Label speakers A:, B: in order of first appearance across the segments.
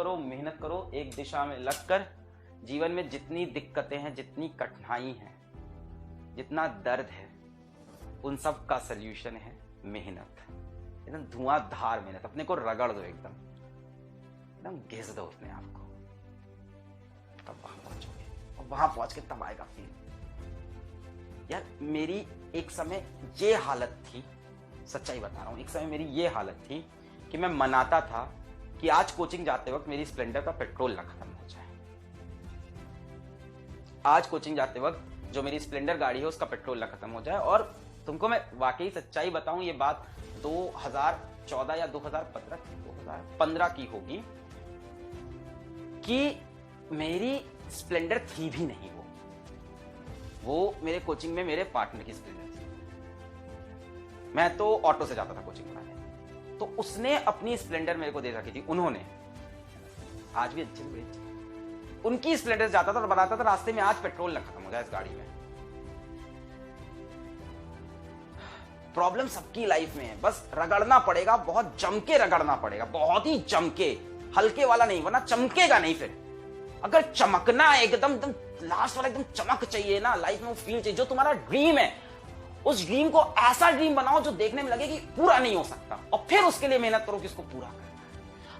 A: मेहनत करो एक दिशा में लगकर। जीवन में जितनी दिक्कतें हैं, जितनी कठिनाई है, जितना दर्द है, उन सब का सल्यूशन है मेहनत। एकदम धुआंधार मेहनत, अपने को रगड़ दो, एकदम घिस दो अपने आप को, तब वहां पहुंचोगे। और वहां पहुंच के तब आएगा फील। यार मेरी एक समय ये हालत थी, सच्चाई बता रहा हूं, एक समय मेरी ये हालत थी कि मैं मनाता था कि आज कोचिंग जाते वक्त मेरी स्प्लेंडर का पेट्रोल ना खत्म हो जाए। आज कोचिंग जाते वक्त जो मेरी स्प्लेंडर गाड़ी है उसका पेट्रोल ना खत्म हो जाए। और तुमको मैं वाकई सच्चाई बताऊं, ये बात 2014 या 2015 की होगी कि मेरी स्प्लेंडर थी भी नहीं। वो मेरे कोचिंग में मेरे पार्टनर की स्प्लेंडर थी। मैं तो ऑटो से जाता था कोचिंग कराने, तो उसने अपनी स्प्लेंडर मेरे को दे रखी थी। उन्होंने आज भी अच्छी उनकी स्प्लेंडर जाता था और बताता था रास्ते में आज पेट्रोल ना खत्म हो जाए इस गाड़ी में। प्रॉब्लम सबकी लाइफ में है, बस रगड़ना पड़ेगा, बहुत जम के रगड़ना पड़ेगा, बहुत ही जम के, हल्के वाला नहीं, वरना चमकेगा नहीं। फिर अगर चमकना है एकदम लास्ट वाला, एकदम चमक चाहिए ना लाइफ में, वो फील चाहिए। जो तुम्हारा ड्रीम है उस ड्रीम को ऐसा ड्रीम बनाओ जो देखने में लगे कि पूरा नहीं हो सकता, और फिर उसके लिए मेहनत करो कि उसको पूरा करना है।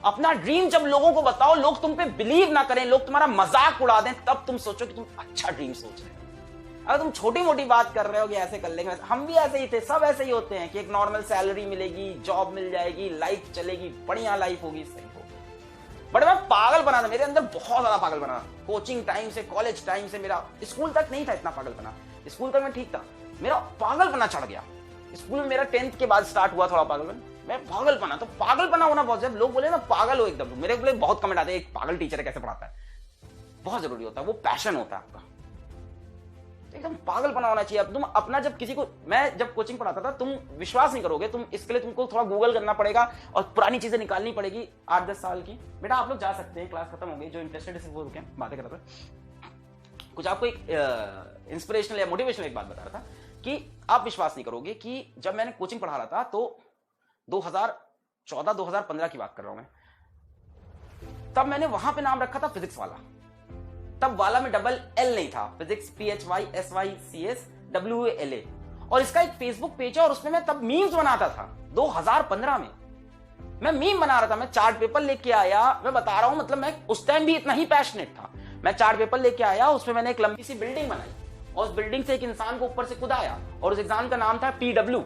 A: अपना ड्रीम जब लोगों को बताओ, लोग तुम पे बिलीव ना करें, लोग तुम्हारा मजाक उड़ा दें, तब तुम सोचो कि तुम अच्छा ड्रीम सोच रहे हो। अगर तुम छोटी मोटी बात कर रहे हो कि ऐसे कर लेंगे, हम भी ऐसे ही थे, सब ऐसे ही होते हैं कि एक नॉर्मल सैलरी मिलेगी, जॉब मिल जाएगी, लाइफ चलेगी, बढ़िया लाइफ होगी, सही होगी। बट मैं पागल बना था, मेरे अंदर बहुत ज्यादा पागल बना। कोचिंग टाइम से, कॉलेज टाइम से, मेरा स्कूल तक नहीं था इतना पागल बना, स्कूल तक मैं ठीक था, मेरा पागल बना चढ़ गया। स्कूल में मेरा 10th के बाद स्टार्ट हुआ थोड़ा पागलपन, मैं पागल बना। तो पागल बना होना बहुत, जब लोग बोले ना पागल हो एकदम, मेरे बोले बहुत कमेंट आते हैं, एक पागल टीचर कैसे पढ़ाता है। बहुत जरूरी होता है, वो पैशन होता है आपका, एकदम पागल बना होना चाहिए। अब तुम अपना, जब किसी को, मैं जब कोचिंग पढ़ाता था, तुम विश्वास नहीं करोगे, तुम इसके लिए तुमको थोड़ा गूगल करना पड़ेगा और पुरानी चीजें निकालनी पड़ेगी 8-10 साल की। बेटा आप लोग जा सकते हैं, क्लास खत्म हो गई, जो इंटरेस्टेड है वो रुके, बातें कर रहा था। कुछ आपको एक इंस्पिरेशनल या मोटिवेशनल एक बात बता रहा था कि आप विश्वास नहीं करोगे कि जब मैंने कोचिंग पढ़ा रहा था, तो 2014-2015 की बात कर रहा हूं मैं, तब मैंने वहां पे नाम रखा था फिजिक्स वाला। तब वाला में डबल एल नहीं था, फिजिक्स PHYSYCSWALA। और इसका एक फेसबुक पेज है और उसमें मैं तब मीम्स बनाता था। 2015 में मैं मीम बना रहा था, मैं चार्ट पेपर लेके आया, मैं बता रहा हूं, मतलब मैं उस टाइम भी इतना ही पैशनेट था। मैं चार्ट पेपर लेके आया, उसमें मैंने एक लंबी सी बिल्डिंग बनाई और उस बिल्डिंग से एक इंसान को ऊपर से कुदाया, और उस एग्जाम का नाम था PW।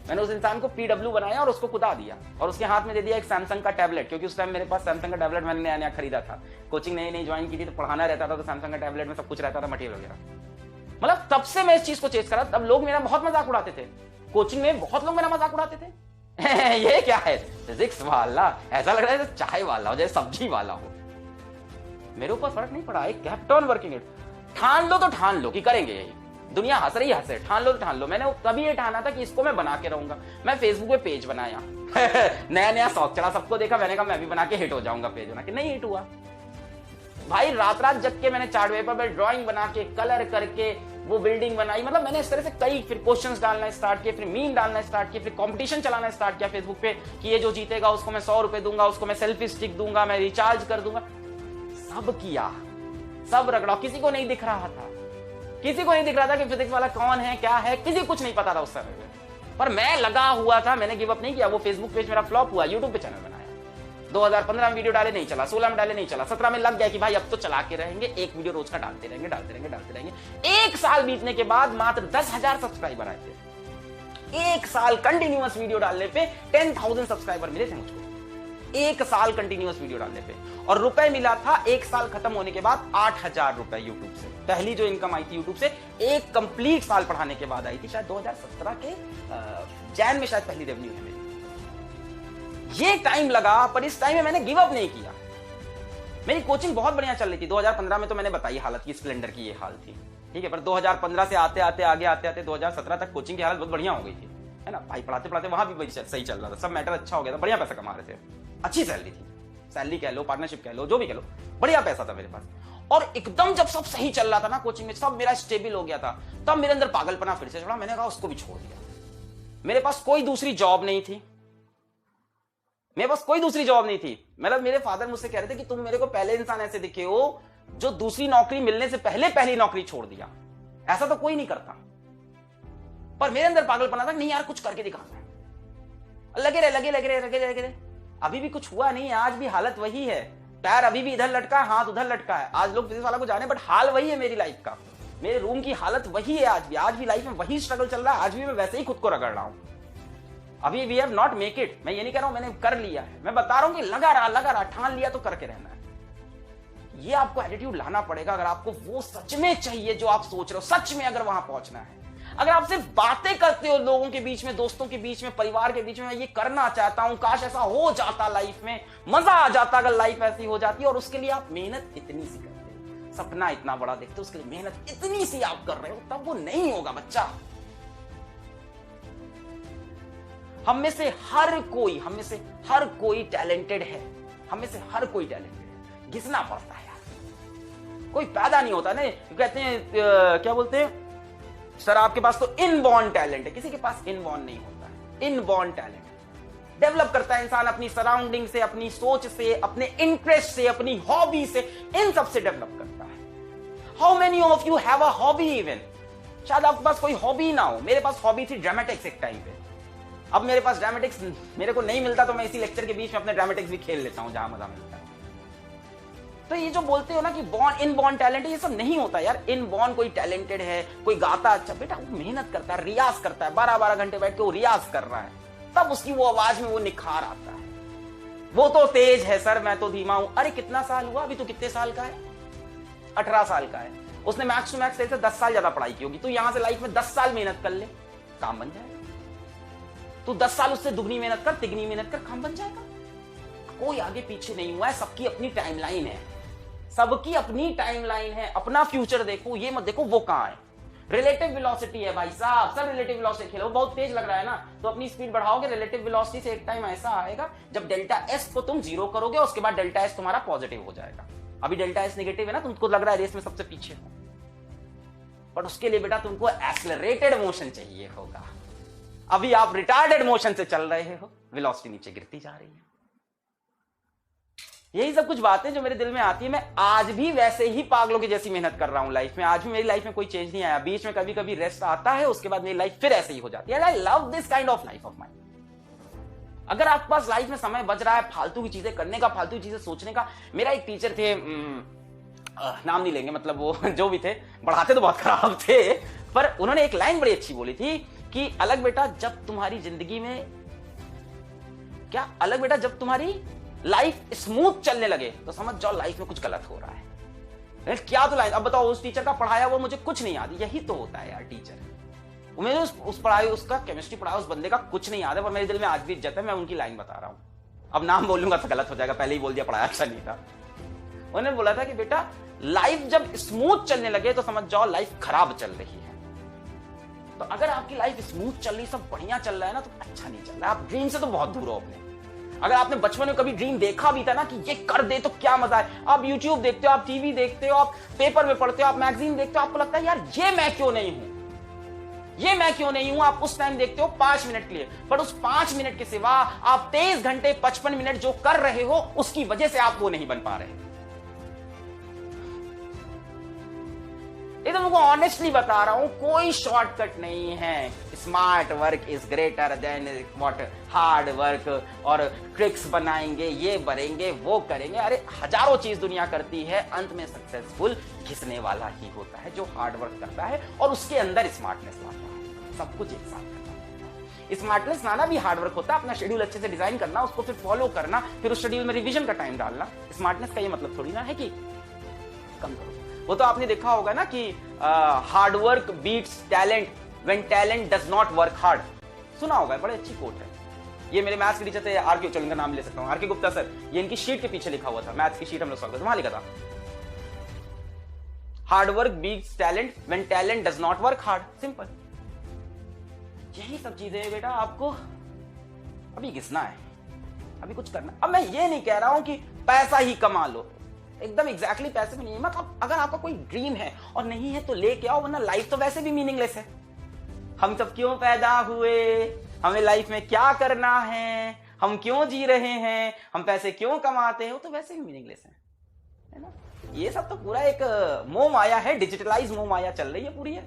A: मैंने उस इंसान को PW बनाया और उसको कुदा दिया, और उसके हाथ में दे दिया एक सैमसंग का टैबलेट, क्योंकि उस टाइम मेरे पास सैमसंग का टैबलेट मैंने नया नया खरीदा था, कोचिंग नई ज्वाइन की थी, तो पढ़ाना रहता था, तो सैमसंग का टैबलेट में सब कुछ रहता था, मटेरियल वगैरह। मतलब तब से मैं इस चीज को चेस करा। तब लोग मेरा बहुत मजाक उड़ाते थे, कोचिंग में बहुत लोग मेरा मजाक उड़ाते थे ये क्या है, फिजिक्स वाला, ऐसा लग रहा है चाय वाला हो, जैसे सब्जी वाला हो। मेरे ऊपर फर्क नहीं पड़ा, एक केप्ट ऑन वर्किंग इट। ठान लो तो ठान लो कि करेंगे यही, दुनिया हंस रही हंसे, ठान लो तो ठान लो। मैंने तभी ये ठाना था कि इसको मैं बना के रहूंगा। मैं फेसबुक पे पेज बनाया नया नया शौक चला, सबको देखा, मैंने कहा मैं भी बना के हिट हो जाऊंगा, पेज बना के। नहीं हिट हुआ भाई, रात रात जग के मैंने चार्ट पेपर पर ड्राइंग बना के, कलर करके वो बिल्डिंग बनाई। मतलब मैंने इस तरह से कई, फिर क्वेश्चंस डालना स्टार्ट किए, फिर मीम डालना स्टार्ट किए, फिर कंपटीशन चलाना स्टार्ट किया फेसबुक पे कि ये जो जीतेगा उसको मैं 100 रुपए दूंगा, उसको मैं सेल्फी स्टिक दूंगा, मैं रिचार्ज कर दूंगा। सब किया, सब रगड़ा, किसी को नहीं दिख रहा था, किसी को नहीं दिख रहा था कि फिजिक्स वाला कौन है, क्या है, किसी कुछ नहीं पता था उस समय में। पर मैं लगा हुआ था, मैंने गिव अप नहीं किया। वो फेसबुक पेज मेरा फ्लॉप हुआ, यूट्यूब पे चैनल बनाया, 2015 में वीडियो डाले नहीं चला, 16 में डाले नहीं चला, 17 में लग गया कि भाई अब तो चला के रहेंगे, एक वीडियो रोज का डालते रहेंगे। एक साल बीतने के बाद मात्र 10,000 सब्सक्राइबर आए थे। एक साल कंटिन्यूअस वीडियो डालने पे 10,000 सब्सक्राइबर मिले थे मुझको, एक साल कंटिन्यूअस वीडियो डालने पे। और रुपए मिला था एक साल खत्म होने के बाद 8,000 रुपए यूट्यूब से। पहली जो इनकम आई थी यूट्यूब से एक कंप्लीट साल पढ़ाने के बाद आई थी, शायद 2017 के जैन में शायद पहली रेवेन्यू है मेरी। ये टाइम लगा, पर इस टाइम में मैंने गिव अप नहीं किया। मेरी कोचिंग बहुत बढ़िया चल रही थी। 2015 में तो मैंने बताई हालत की, स्प्लेंडर की ये हाल थी, ठीक है। पर 2015 से आते आते 2017 तक कोचिंग की हालत बहुत बढ़िया हो गई थी, है ना भाई। पढ़ाते पढ़ाते वहां भी सही चल रहा था, सब मैटर अच्छा हो गया था, बढ़िया पैसा कमा रहे थे, अच्छी सैलरी थी, सैलरी कह लो, पार्टनरशिप कह लो, जो भी कह लो, बढ़िया पैसा था मेरे पास। और एकदम जब सब सही चल रहा था ना, कोचिंग में सब मेरा स्टेबल हो गया था, तब मेरे अंदर पागलपना फिर से चढ़ा। मैंने कहा उसको भी छोड़ दिया। मेरे पास कोई दूसरी जॉब नहीं थी, मेरे पास कोई दूसरी जॉब नहीं थी। मतलब मेरे फादर मुझसे कह रहे थे कि तुम मेरे को पहले इंसान ऐसे दिखे हो जो दूसरी नौकरी मिलने से पहले पहली नौकरी छोड़ दिया, ऐसा तो कोई नहीं करता। पर मेरे अंदर पागलपना था, नहीं यार कुछ करके दिखाना है। लगे रहे। अभी भी कुछ हुआ नहीं है, आज भी हालत वही है, पैर अभी भी इधर लटका है, हाथ उधर लटका है। आज लोग बिजनेस वाला को जाने, बट हाल वही है मेरी लाइफ का। मेरे रूम की हालत वही है आज भी लाइफ में वही स्ट्रगल चल रहा है। आज भी मैं वैसे ही खुद को रगड़ रहा हूं। अभी we have not make it. मैं ये नहीं कह रहा हूं मैंने कर लिया है, मैं बता रहा हूं कि लगा रहा, ठान लिया तो करके रहना है। ये आपको एटीट्यूड लाना पड़ेगा अगर आपको वो सच में चाहिए जो आप सोच रहे हो, सच में अगर वहां पहुंचना है। अगर आप सिर्फ बातें करते हो लोगों के बीच में, दोस्तों के बीच में, परिवार के बीच में, मैं ये करना चाहता हूं, काश ऐसा हो जाता, लाइफ में मजा आ जाता अगर लाइफ ऐसी हो जाती, और उसके लिए आप मेहनत इतनी सी करते हो, सपना इतना बड़ा देखते हो, उसके लिए मेहनत इतनी सी आप कर रहे हो, तब वो नहीं होगा बच्चा। हम में से हर कोई टैलेंटेड है, हम में से हर कोई टैलेंटेड है, घिसना पड़ता है यार। कोई पैदा नहीं होता ना, कहते हैं क्या बोलते हैं सर आपके पास तो इनबॉर्न टैलेंट है, किसी के पास इनबॉर्न नहीं होता है, इनबॉर्न टैलेंट डेवलप करता है इंसान अपनी सराउंडिंग से, अपनी सोच से, अपने इंटरेस्ट से, अपनी हॉबी से, इन सब से डेवलप करता है। How many of you have a hobby even? शायद आपके पास कोई हॉबी ना हो। मेरे पास हॉबी थी ड्रामेटिक्स एक टाइम पे। अब मेरे पास ड्रामेटिक्स मेरे को नहीं मिलता तो मैं इसी लेक्चर के बीच में अपने ड्रामेटिक्स भी खेल लेता हूं जहां मजा मिलता है। तो ये जो बोलते हो ना कि इनबॉर्न टैलेंट है, ये सब नहीं होता यार। इनबॉर्न कोई टैलेंटेड है, कोई गाता अच्छा, बेटा वो मेहनत करता है, रियाज करता है, 12-12 घंटे बैठ के वो रियाज कर रहा है, तब उसकी वो आवाज में वो निखार आता है। वो तो तेज है सर, मैं तो धीमा हूं। अरे कितना साल हुआ? अभी तो कितने साल का है? 18 साल का है। उसने मैक्स टू मैक्स 10 साल ज्यादा पढ़ाई की होगी। तू यहां से लाइफ में 10 साल मेहनत कर ले, काम बन जाएगा। तू 10 साल उससे दुगनी मेहनत कर, तिगनी मेहनत कर, काम बन जाएगा। कोई आगे पीछे नहीं हुआ है, सबकी अपनी टाइमलाइन है, सबकी अपनी टाइमलाइन है। अपना फ्यूचर देखो, ये मत देखो वो कहां है। रिलेटिव वेलोसिटी है भाई साहब, सब रिलेटिव वेलोसिटी खेलो। बहुत तेज लग रहा है ना, तो अपनी स्पीड बढ़ाओगे। रिलेटिव वेलोसिटी से एक टाइम ऐसा आएगा जब डेल्टा एस को तुम 0 करोगे, उसके बाद डेल्टा एस तुम्हारा पॉजिटिव हो जाएगा। अभी डेल्टा एस नेगेटिव है ना, तुमको लग रहा है रेस में सबसे पीछे हो, बट उसके लिए बेटा तुमको एक्सेलरेटेड मोशन चाहिए होगा। अभी आप रिटार्डेड मोशन से चल रहे हो, वेलोसिटी नीचे गिरती जा रही है। यही सब कुछ बातें जो मेरे दिल में आती है। मैं आज भी वैसे ही पागलों की जैसी मेहनत कर रहा हूं लाइफ में। आज भी मेरी लाइफ में कोई चेंज नहीं आया। बीच में कभी कभी रेस्ट आता है, उसके बाद मेरी लाइफ फिर ऐसे ही हो जाती है। I love this kind of life of mine. अगर आपके पास लाइफ में समय बच रहा है फालतू की चीजें करने का, फालतू की चीजें सोचने का। मेरा एक टीचर थे, नाम नहीं लेंगे, मतलब वो जो भी थे, पढ़ाते तो बहुत खराब थे, पर उन्होंने एक लाइन बड़ी अच्छी बोली थी कि अलग बेटा जब तुम्हारी जिंदगी में क्या, अलग बेटा जब तुम्हारी लाइफ स्मूथ चलने लगे तो समझ जाओ लाइफ में कुछ गलत हो रहा है। क्या तो लाइन, अब बताओ उस टीचर का पढ़ाया वो मुझे कुछ नहीं याद। यही तो होता है यार टीचर। मुझे उस पढ़ाई, उसका केमिस्ट्री पढ़ाया उस बंदे का कुछ नहीं याद है, पर मेरे दिल में आज भी इज्जत है। मैं उनकी लाइन बता रहा हूं, अब नाम बोलूंगा तो गलत हो जाएगा, पहले ही बोल दिया पढ़ाया अच्छा नहीं था। उन्होंने बोला था कि बेटा लाइफ जब स्मूथ चलने लगे तो समझ जाओ लाइफ खराब चल रही है। तो अगर आपकी लाइफ स्मूथ चल रही, सब बढ़िया चल रहा है ना, तो अच्छा नहीं चल रहा है। आप ड्रीम से तो बहुत दूर हो अपने। अगर आपने बचपन में कभी ड्रीम देखा भी था ना कि ये कर दे तो क्या मजा है, आप यूट्यूब देखते हो, आप टीवी देखते हो, आप पेपर में पढ़ते हो, आप मैगजीन देखते हो, आपको लगता है यार ये मैं क्यों नहीं हूं, ये मैं क्यों नहीं हूं। आप उस टाइम देखते हो 5 मिनट के लिए, पर उस 5 मिनट के सिवा आप 23 घंटे 55 मिनट जो कर रहे हो उसकी वजह से आप वो नहीं बन पा रहे। ये तो मुझको ऑनेस्टली बता रहा हूं, कोई शॉर्टकट नहीं है। Smart work is greater than what hard work, और ट्रिक्स बनाएंगे, ये बनेंगे, वो करेंगे। अरे हजारों चीज दुनिया करती है, अंत में सक्सेसफुल घिसने वाला ही होता है जो हार्ड वर्क करता है और उसके अंदर स्मार्टनेस लाता है। सब कुछ एक साथ करना। स्मार्टनेस लाना भी हार्ड वर्क होता है। अपना शेड्यूल अच्छे से डिजाइन करना, उसको फिर फॉलो करना, फिर उस शेड्यूल में रिवीजन का टाइम डालना। स्मार्टनेस का ये मतलब थोड़ी ना है कि कम करो। वो तो आपने देखा होगा ना कि hard work beats talent when talent does not work hard. सुना होगा, बड़ी अच्छी कोट है। ये मेरे मैथ्स के टीचर थे आरके, चलो इनका नाम ले सकता हूं, आरके गुप्ता सर। ये इनकी शीट के पीछे लिखा हुआ था, मैथ्स की शीट हम लोग सॉल्व करते वहां लिखा था hard work beats talent when talent does not work hard. Simple. यही सब चीजें हैं बेटा, आपको अभी घिसना है, अभी कुछ करना। अब मैं ये नहीं कह रहा हूं कि पैसा ही कमा लो, एकदम एग्जैक्टली पैसे में नहीं है। मतलब अगर आपका कोई ड्रीम है और नहीं है तो लेके आओ, वरना लाइफ तो वैसे भी मीनिंगलेस है। हम सब क्यों पैदा हुए, हमें लाइफ में क्या करना है, हम क्यों जी रहे हैं, हम पैसे क्यों कमाते हैं, वो तो वैसे भी मीनिंगलेस है ना। ये सब तो पूरा एक मोह माया है, डिजिटलाइज मोह माया चल रही है पूरी है,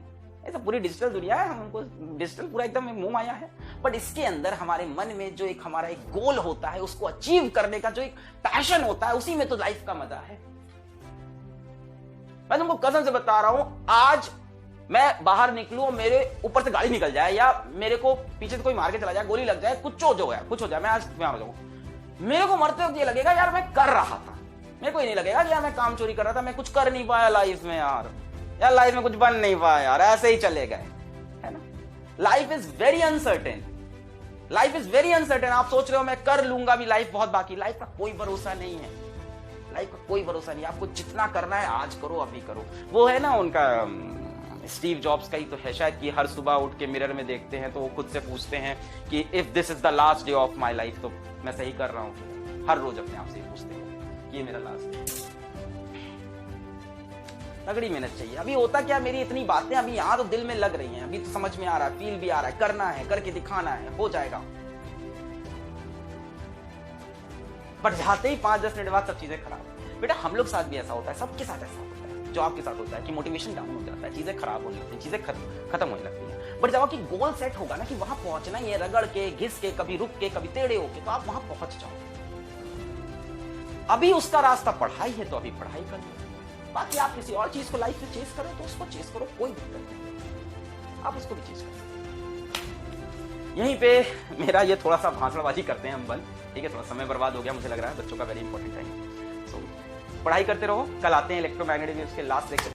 A: ऐसा पूरी डिजिटल दुनिया है, हमको डिजिटल पूरा एकदम मोह माया है। बट इसके अंदर हमारे मन में जो एक हमारा एक गोल होता है, उसको अचीव करने का जो एक पैशन होता है, उसी में तो लाइफ का मजा है। मैं तुमको कसम से बता रहा हूं, आज मैं बाहर निकलूं और मेरे ऊपर से गाड़ी निकल जाए या मेरे को पीछे से कोई मार के चला जाए, गोली लग जाए, कुछ हो जाए, मैं आज बीमार हो जाऊं, मेरे को मरते वक्त ये लगेगा यार मैं कर रहा था। मेरे को ये नहीं लगेगा कि यार मैं काम चोरी कर रहा था, मैं कुछ कर नहीं पाया लाइफ में यार लाइफ में कुछ बन नहीं पाया यार, ऐसे ही चले गए, है ना। Life is very uncertain, life is very uncertain. आप सोच रहे हो मैं कर लूंगा भी, लाइफ बहुत बाकी, लाइफ का कोई भरोसा नहीं है, लाइफ का कोई भरोसा नहीं। आपको जितना करना है आज करो, अभी करो। वो है ना उनका स्टीव जॉब्स का ही तो है शायद, कि हर सुबह उठ के मिरर में देखते हैं तो वो खुद से पूछते हैं कि if this is the last day of my life, तो मैं सही कर रहा हूँ। हर रोज अपने आप से पूछते हैं कि ये मेरा लास्ट डे। तगड़ी मेहनत चाहिए। अभी होता क्या, मेरी इतनी बातें अभी यहाँ तो दिल में लग रही हैं, अभी तो समझ में आ रहा है, फील भी आ रहा है, करना है, करके दिखाना है, हो जाएगा। बट जाते ही 5-10 मिनट बाद सब चीजें खराब। बेटा हम लोग साथ भी ऐसा होता है, सबके साथ ऐसा होता है, जो आपके साथ होता है कि मोटिवेशन डाउन हो जाता है, चीजें खराब होने लगती हैं, चीजें खत्म होने लगती हैं। बट जब आपकी गोल सेट होगा ना कि वहां पहुंचना ही है, रगड़ के, घिस के, कभी रुक के, कभी टेढ़े होके, तो आप वहां पहुंच जाओ। अभी उसका रास्ता पढ़ाई है तो अभी पढ़ाई कर लो, बाकी आप किसी और चीज को लाइफ में चेस करो तो उसको चेस करो, कोई दिक्कत नहीं, आप उसको भी चेस करो। यहीं पे मेरा ये थोड़ा सा भाषणबाजी करते हैं हम बल, ठीक है, थोड़ा समय बर्बाद हो गया मुझे लग रहा है, बच्चों का वेरी इंपॉर्टेंट टाइम। सो पढ़ाई करते रहो, कल आते हैं इलेक्ट्रोमैग्नेटिक वेव्स के लास्ट लेक्चर।